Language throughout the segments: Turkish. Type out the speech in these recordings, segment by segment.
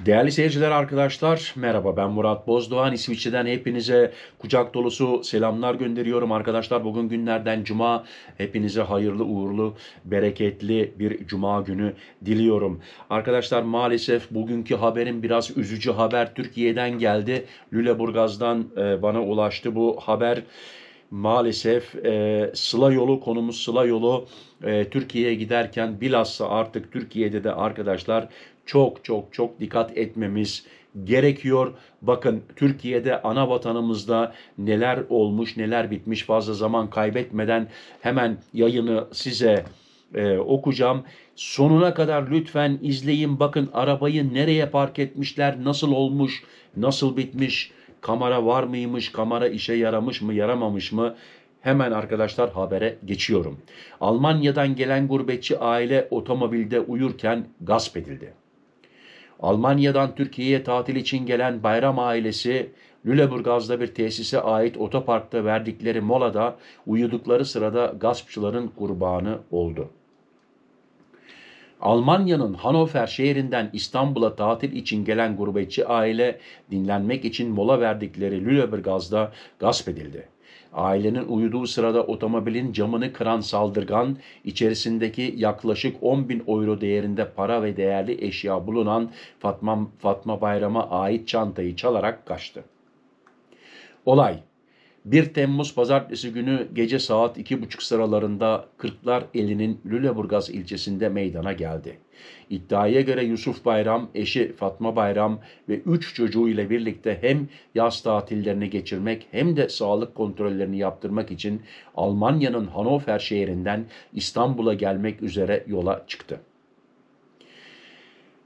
Değerli seyirciler, arkadaşlar, merhaba, ben Murat Bozdoğan. İsviçre'den hepinize kucak dolusu selamlar gönderiyorum. Arkadaşlar, bugün günlerden cuma, hepinize hayırlı, uğurlu, bereketli bir cuma günü diliyorum. Arkadaşlar, maalesef bugünkü haberim biraz üzücü haber. Türkiye'den geldi. Lüleburgaz'dan bana ulaştı bu haber. Maalesef Sıla yolu, konumuz Sıla yolu. Türkiye'ye giderken bilhassa artık Türkiye'de de arkadaşlar çok çok çok dikkat etmemiz gerekiyor. Bakın, Türkiye'de, ana vatanımızda neler olmuş, neler bitmiş, fazla zaman kaybetmeden hemen yayını size okuyacağım. Sonuna kadar lütfen izleyin. Bakın, arabayı nereye park etmişler, nasıl olmuş, nasıl bitmiş, kamera var mıymış, kamera işe yaramış mı, yaramamış mı? Hemen arkadaşlar habere geçiyorum. Almanya'dan gelen gurbetçi aile otomobilde uyurken gasp edildi. Almanya'dan Türkiye'ye tatil için gelen Bayram ailesi, Lüleburgaz'da bir tesise ait otoparkta verdikleri molada uyudukları sırada gaspçıların kurbanı oldu. Almanya'nın Hannover şehrinden İstanbul'a tatil için gelen gurbetçi aile, dinlenmek için mola verdikleri Lüleburgaz'da gasp edildi. Ailenin uyuduğu sırada otomobilin camını kıran saldırgan, içerisindeki yaklaşık 10.000 euro değerinde para ve değerli eşya bulunan Fatma Bayram'a ait çantayı çalarak kaçtı. Olay 1 Temmuz Pazartesi günü gece saat 2.30 sıralarında Kırklareli'nin Lüleburgaz ilçesinde meydana geldi. İddiaya göre Yusuf Bayram, eşi Fatma Bayram ve 3 çocuğu ile birlikte hem yaz tatillerini geçirmek hem de sağlık kontrollerini yaptırmak için Almanya'nın Hannover şehrinden İstanbul'a gelmek üzere yola çıktı.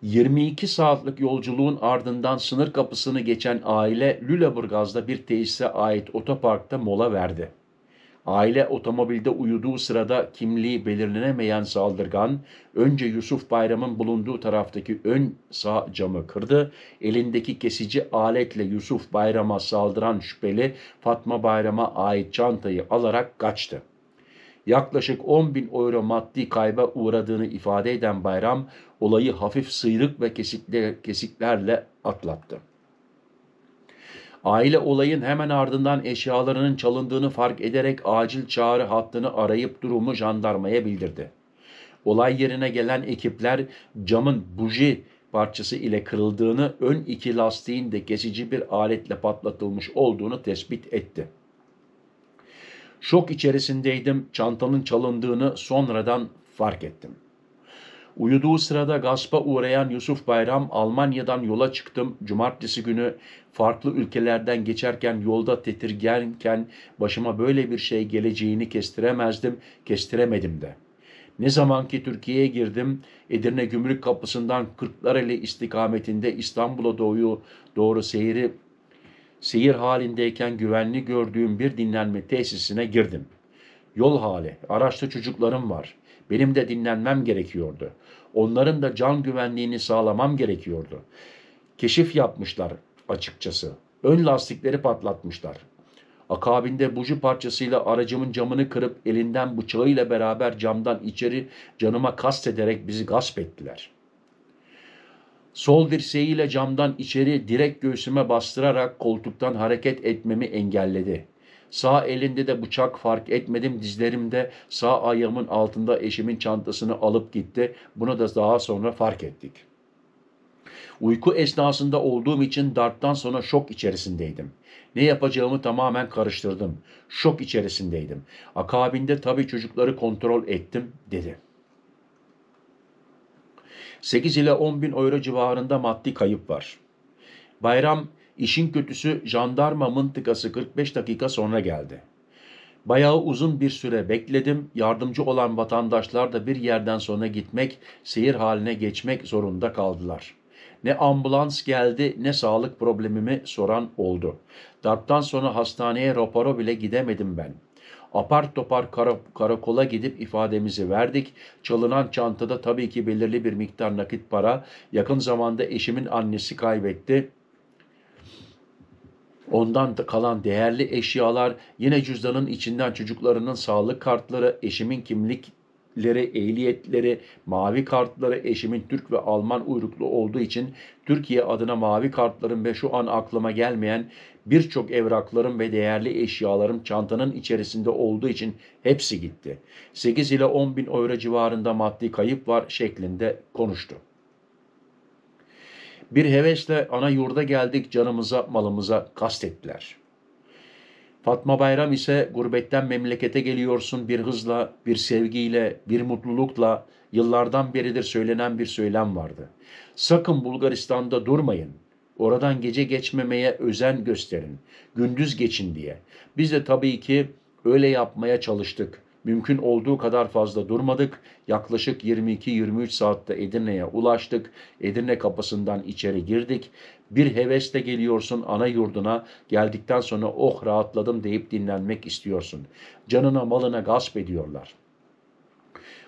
22 saatlik yolculuğun ardından sınır kapısını geçen aile Lüleburgaz'da bir tesise ait otoparkta mola verdi. Aile otomobilde uyuduğu sırada kimliği belirlenemeyen saldırgan önce Yusuf Bayram'ın bulunduğu taraftaki ön sağ camı kırdı. Elindeki kesici aletle Yusuf Bayram'a saldıran şüpheli Fatma Bayram'a ait çantayı alarak kaçtı. Yaklaşık 10.000 euro maddi kayba uğradığını ifade eden Bayram, olayı hafif sıyrık ve kesiklerle atlattı. Aile olayın hemen ardından eşyalarının çalındığını fark ederek acil çağrı hattını arayıp durumu jandarmaya bildirdi. Olay yerine gelen ekipler camın buji parçası ile kırıldığını, ön iki lastiğin de kesici bir aletle patlatılmış olduğunu tespit etti. Şok içerisindeydim. Çantanın çalındığını sonradan fark ettim. Uyuduğu sırada gaspa uğrayan Yusuf Bayram, Almanya'dan yola çıktım. Cumartesi günü farklı ülkelerden geçerken yolda tedirginken başıma böyle bir şey geleceğini kestiremezdim, kestiremedim de. Ne zaman ki Türkiye'ye girdim, Edirne Gümrük Kapısı'ndan Kırklareli istikametinde İstanbul'a doğru seyir halindeyken güvenli gördüğüm bir dinlenme tesisine girdim. Yol hali, araçta çocuklarım var. Benim de dinlenmem gerekiyordu. Onların da can güvenliğini sağlamam gerekiyordu. Keşif yapmışlar açıkçası. Ön lastikleri patlatmışlar. Akabinde buji parçasıyla aracımın camını kırıp elinden bıçağıyla beraber camdan içeri canıma kastederek bizi gasp ettiler. Sol dirseğiyle camdan içeri direkt göğsüme bastırarak koltuktan hareket etmemi engelledi. Sağ elinde de bıçak, fark etmedim, dizlerimde sağ ayağımın altında eşimin çantasını alıp gitti. Bunu da daha sonra fark ettik. Uyku esnasında olduğum için darptan sonra şok içerisindeydim. Ne yapacağımı tamamen karıştırdım. Şok içerisindeydim. Akabinde tabii çocukları kontrol ettim, dedi. 8 ile 10.000 euro civarında maddi kayıp var. Bayram, işin kötüsü, jandarma mıntıkası 45 dakika sonra geldi. Bayağı uzun bir süre bekledim. Yardımcı olan vatandaşlar da bir yerden sonra gitmek, seyir haline geçmek zorunda kaldılar. Ne ambulans geldi, ne sağlık problemimi soran oldu. Darptan sonra hastaneye rapora bile gidemedim ben. Apar topar karakola gidip ifademizi verdik. Çalınan çantada tabii ki belirli bir miktar nakit para. Yakın zamanda eşimin annesi kaybetti. Ondan kalan değerli eşyalar, yine cüzdanın içinden çocuklarının sağlık kartları, eşimin kimlik ehliyetleri, mavi kartları, eşimin Türk ve Alman uyruklu olduğu için Türkiye adına mavi kartlarım ve şu an aklıma gelmeyen birçok evraklarım ve değerli eşyalarım çantanın içerisinde olduğu için hepsi gitti. 8 ile 10 bin euro civarında maddi kayıp var şeklinde konuştu. Bir hevesle ana yurda geldik, canımıza malımıza kastettiler. Fatma Bayram ise gurbetten memlekete geliyorsun bir hızla, bir sevgiyle, bir mutlulukla, yıllardan beridir söylenen bir söylem vardı. Sakın Bulgaristan'da durmayın. Oradan gece geçmemeye özen gösterin. Gündüz geçin diye. Biz de tabii ki öyle yapmaya çalıştık. Mümkün olduğu kadar fazla durmadık. Yaklaşık 22-23 saatte Edirne'ye ulaştık. Edirne kapısından içeri girdik. Bir hevesle geliyorsun ana yurduna, geldikten sonra oh rahatladım deyip dinlenmek istiyorsun. Canına malına gasp ediyorlar.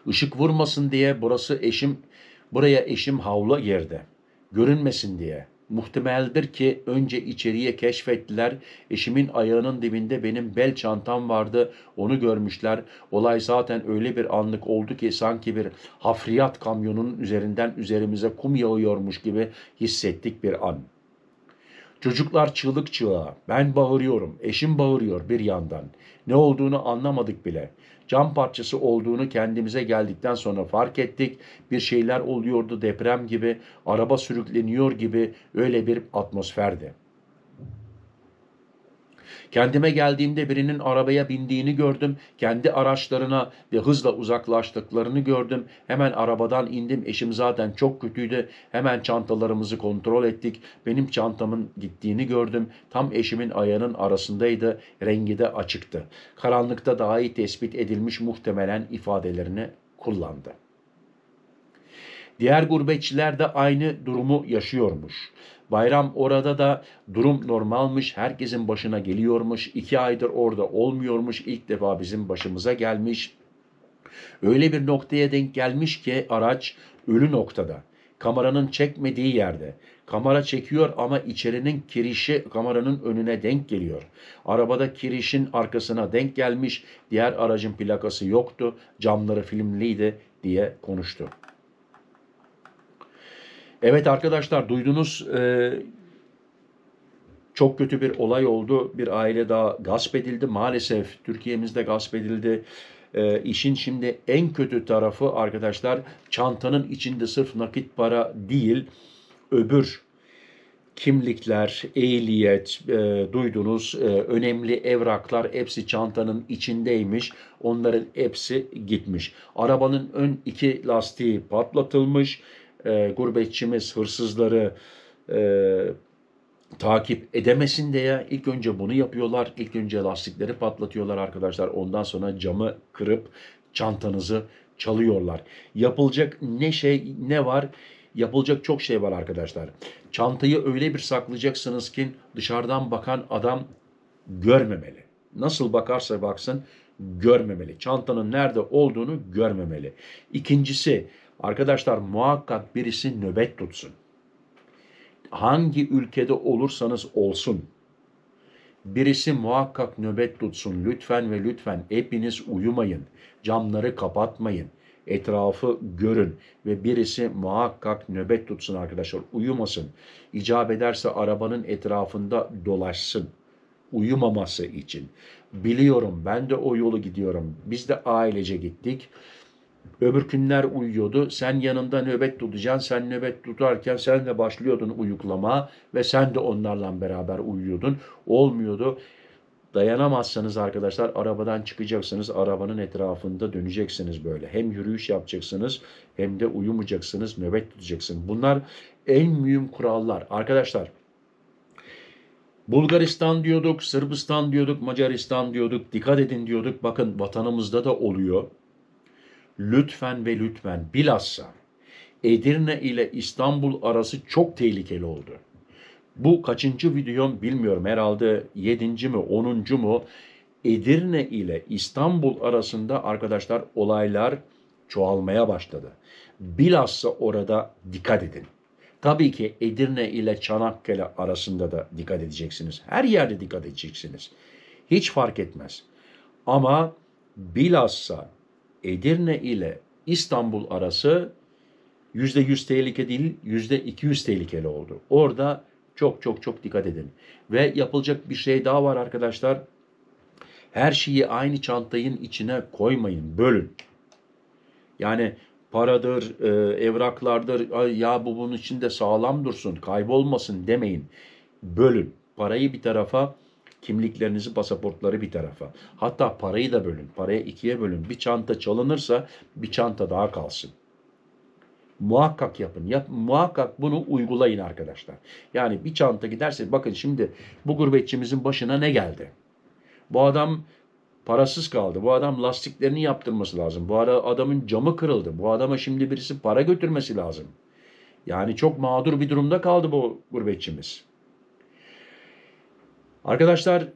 Işık vurmasın diye buraya eşim havlu girdi. Görünmesin diye. Muhtemeldir ki önce içeriye keşfettiler. Eşimin ayağının dibinde benim bel çantam vardı. Onu görmüşler. Olay zaten öyle bir anlık oldu ki sanki bir hafriyat kamyonunun üzerinden üzerimize kum yağıyormuş gibi hissettik bir an. Çocuklar çığlık çığlığa. Ben bağırıyorum. Eşim bağırıyor bir yandan. Ne olduğunu anlamadık bile. Cam parçası olduğunu kendimize geldikten sonra fark ettik. Bir şeyler oluyordu deprem gibi, araba sürükleniyor gibi öyle bir atmosferdi. Kendime geldiğimde birinin arabaya bindiğini gördüm. Kendi araçlarına ve hızla uzaklaştıklarını gördüm. Hemen arabadan indim. Eşim zaten çok kötüydü. Hemen çantalarımızı kontrol ettik. Benim çantamın gittiğini gördüm. Tam eşimin ayağının arasındaydı. Rengi de açıktı. Karanlıkta daha iyi tespit edilmiş muhtemelen ifadelerini kullandı. Diğer gurbetçiler de aynı durumu yaşıyormuş. Bayram orada da durum normalmiş, herkesin başına geliyormuş, 2 aydır orada olmuyormuş, ilk defa bizim başımıza gelmiş. Öyle bir noktaya denk gelmiş ki araç ölü noktada, kameranın çekmediği yerde. Kamera çekiyor ama içerinin kirişi kameranın önüne denk geliyor. Arabada kirişin arkasına denk gelmiş, diğer aracın plakası yoktu, camları filmliydi diye konuştu. Evet arkadaşlar duydunuz, çok kötü bir olay oldu. Bir aile daha gasp edildi. Maalesef Türkiye'mizde gasp edildi. İşin şimdi en kötü tarafı arkadaşlar çantanın içinde sırf nakit para değil öbür kimlikler, ehliyet, duydunuz, önemli evraklar hepsi çantanın içindeymiş. Onların hepsi gitmiş. Arabanın ön 2 lastiği patlatılmış. Gurbetçimiz hırsızları takip edemesin diye ilk önce bunu yapıyorlar. İlk önce lastikleri patlatıyorlar arkadaşlar. Ondan sonra camı kırıp çantanızı çalıyorlar. Yapılacak ne var? Yapılacak çok şey var arkadaşlar. Çantayı öyle bir saklayacaksınız ki dışarıdan bakan adam görmemeli. Nasıl bakarsa baksın görmemeli. Çantanın nerede olduğunu görmemeli. İkincisi arkadaşlar muhakkak birisi nöbet tutsun. Hangi ülkede olursanız olsun birisi muhakkak nöbet tutsun. Lütfen ve lütfen hepiniz uyumayın. Camları kapatmayın. Etrafı görün ve birisi muhakkak nöbet tutsun arkadaşlar. Uyumasın. İcap ederse arabanın etrafında dolaşsın. Uyumaması için. Biliyorum ben de o yolu gidiyorum. Biz de ailece gittik. Öbürkünler uyuyordu. Sen yanında nöbet tutacaksın. Sen nöbet tutarken sen de başlıyordun uyuklama ve sen de onlarla beraber uyuyordun. Olmuyordu. Dayanamazsanız arkadaşlar arabadan çıkacaksınız. Arabanın etrafında döneceksiniz böyle. Hem yürüyüş yapacaksınız hem de uyumayacaksınız. Nöbet tutacaksınız. Bunlar en mühim kurallar. Arkadaşlar Bulgaristan diyorduk, Sırbistan diyorduk, Macaristan diyorduk. Dikkat edin diyorduk. Bakın vatanımızda da oluyor. Lütfen ve lütfen bilhassa Edirne ile İstanbul arası çok tehlikeli oldu. Bu kaçıncı videom bilmiyorum. Herhalde 7. mi 10. mu? Edirne ile İstanbul arasında arkadaşlar olaylar çoğalmaya başladı. Bilhassa orada dikkat edin. Tabii ki Edirne ile Çanakkale arasında da dikkat edeceksiniz. Her yerde dikkat edeceksiniz. Hiç fark etmez. Ama bilhassa Edirne ile İstanbul arası %100 tehlike değil, %200 tehlikeli oldu. Orada çok çok çok dikkat edin. Ve yapılacak bir şey daha var arkadaşlar. Her şeyi aynı çantayın içine koymayın, bölün. Yani paradır, evraklardır, "Ay ya bu bunun içinde sağlam dursun, kaybolmasın" demeyin. Bölün. Parayı bir tarafa, kimliklerinizi, pasaportları bir tarafa. Hatta parayı da bölün. Parayı ikiye bölün. Bir çanta çalınırsa bir çanta daha kalsın. Muhakkak yapın. Muhakkak bunu uygulayın arkadaşlar. Yani bir çanta giderse, bakın şimdi bu gurbetçimizin başına ne geldi? Bu adam parasız kaldı. Bu adam lastiklerini yaptırması lazım. Bu adamın camı kırıldı. Bu adama şimdi birisi para götürmesi lazım. Yani çok mağdur bir durumda kaldı bu gurbetçimiz. Arkadaşlar,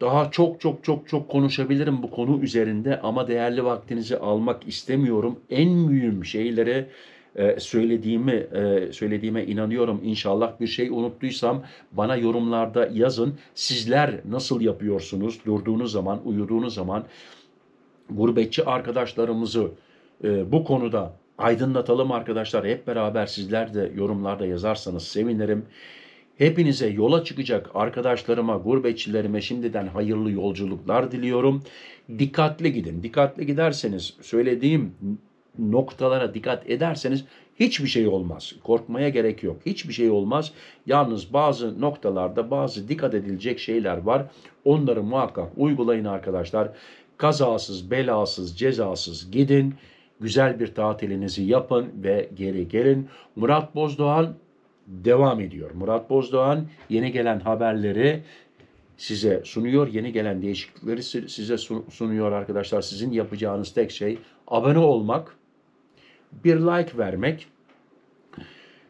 daha çok çok çok çok konuşabilirim bu konu üzerinde ama değerli vaktinizi almak istemiyorum. En mühim şeyleri söylediğime inanıyorum. İnşallah bir şey unuttuysam bana yorumlarda yazın. Sizler nasıl yapıyorsunuz? Durduğunuz zaman, uyuduğunuz zaman gurbetçi arkadaşlarımızı bu konuda aydınlatalım arkadaşlar. Hep beraber sizler de yorumlarda yazarsanız sevinirim. Hepinize yola çıkacak arkadaşlarıma, gurbetçilerime şimdiden hayırlı yolculuklar diliyorum. Dikkatli gidin. Dikkatli giderseniz, söylediğim noktalara dikkat ederseniz hiçbir şey olmaz. Korkmaya gerek yok. Hiçbir şey olmaz. Yalnız bazı noktalarda bazı dikkat edilecek şeyler var. Onları muhakkak uygulayın arkadaşlar. Kazasız, belasız, cezasız gidin. Güzel bir tatilinizi yapın ve geri gelin. Murat Bozdoğan devam ediyor. Murat Bozdoğan yeni gelen haberleri size sunuyor. Yeni gelen değişiklikleri size sunuyor arkadaşlar. Sizin yapacağınız tek şey abone olmak, bir like vermek,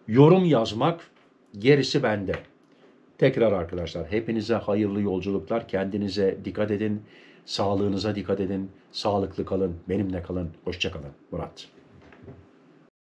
yorum yazmak, gerisi bende. Tekrar arkadaşlar, hepinize hayırlı yolculuklar. Kendinize dikkat edin. Sağlığınıza dikkat edin. Sağlıklı kalın. Benimle kalın. Hoşça kalın. Murat.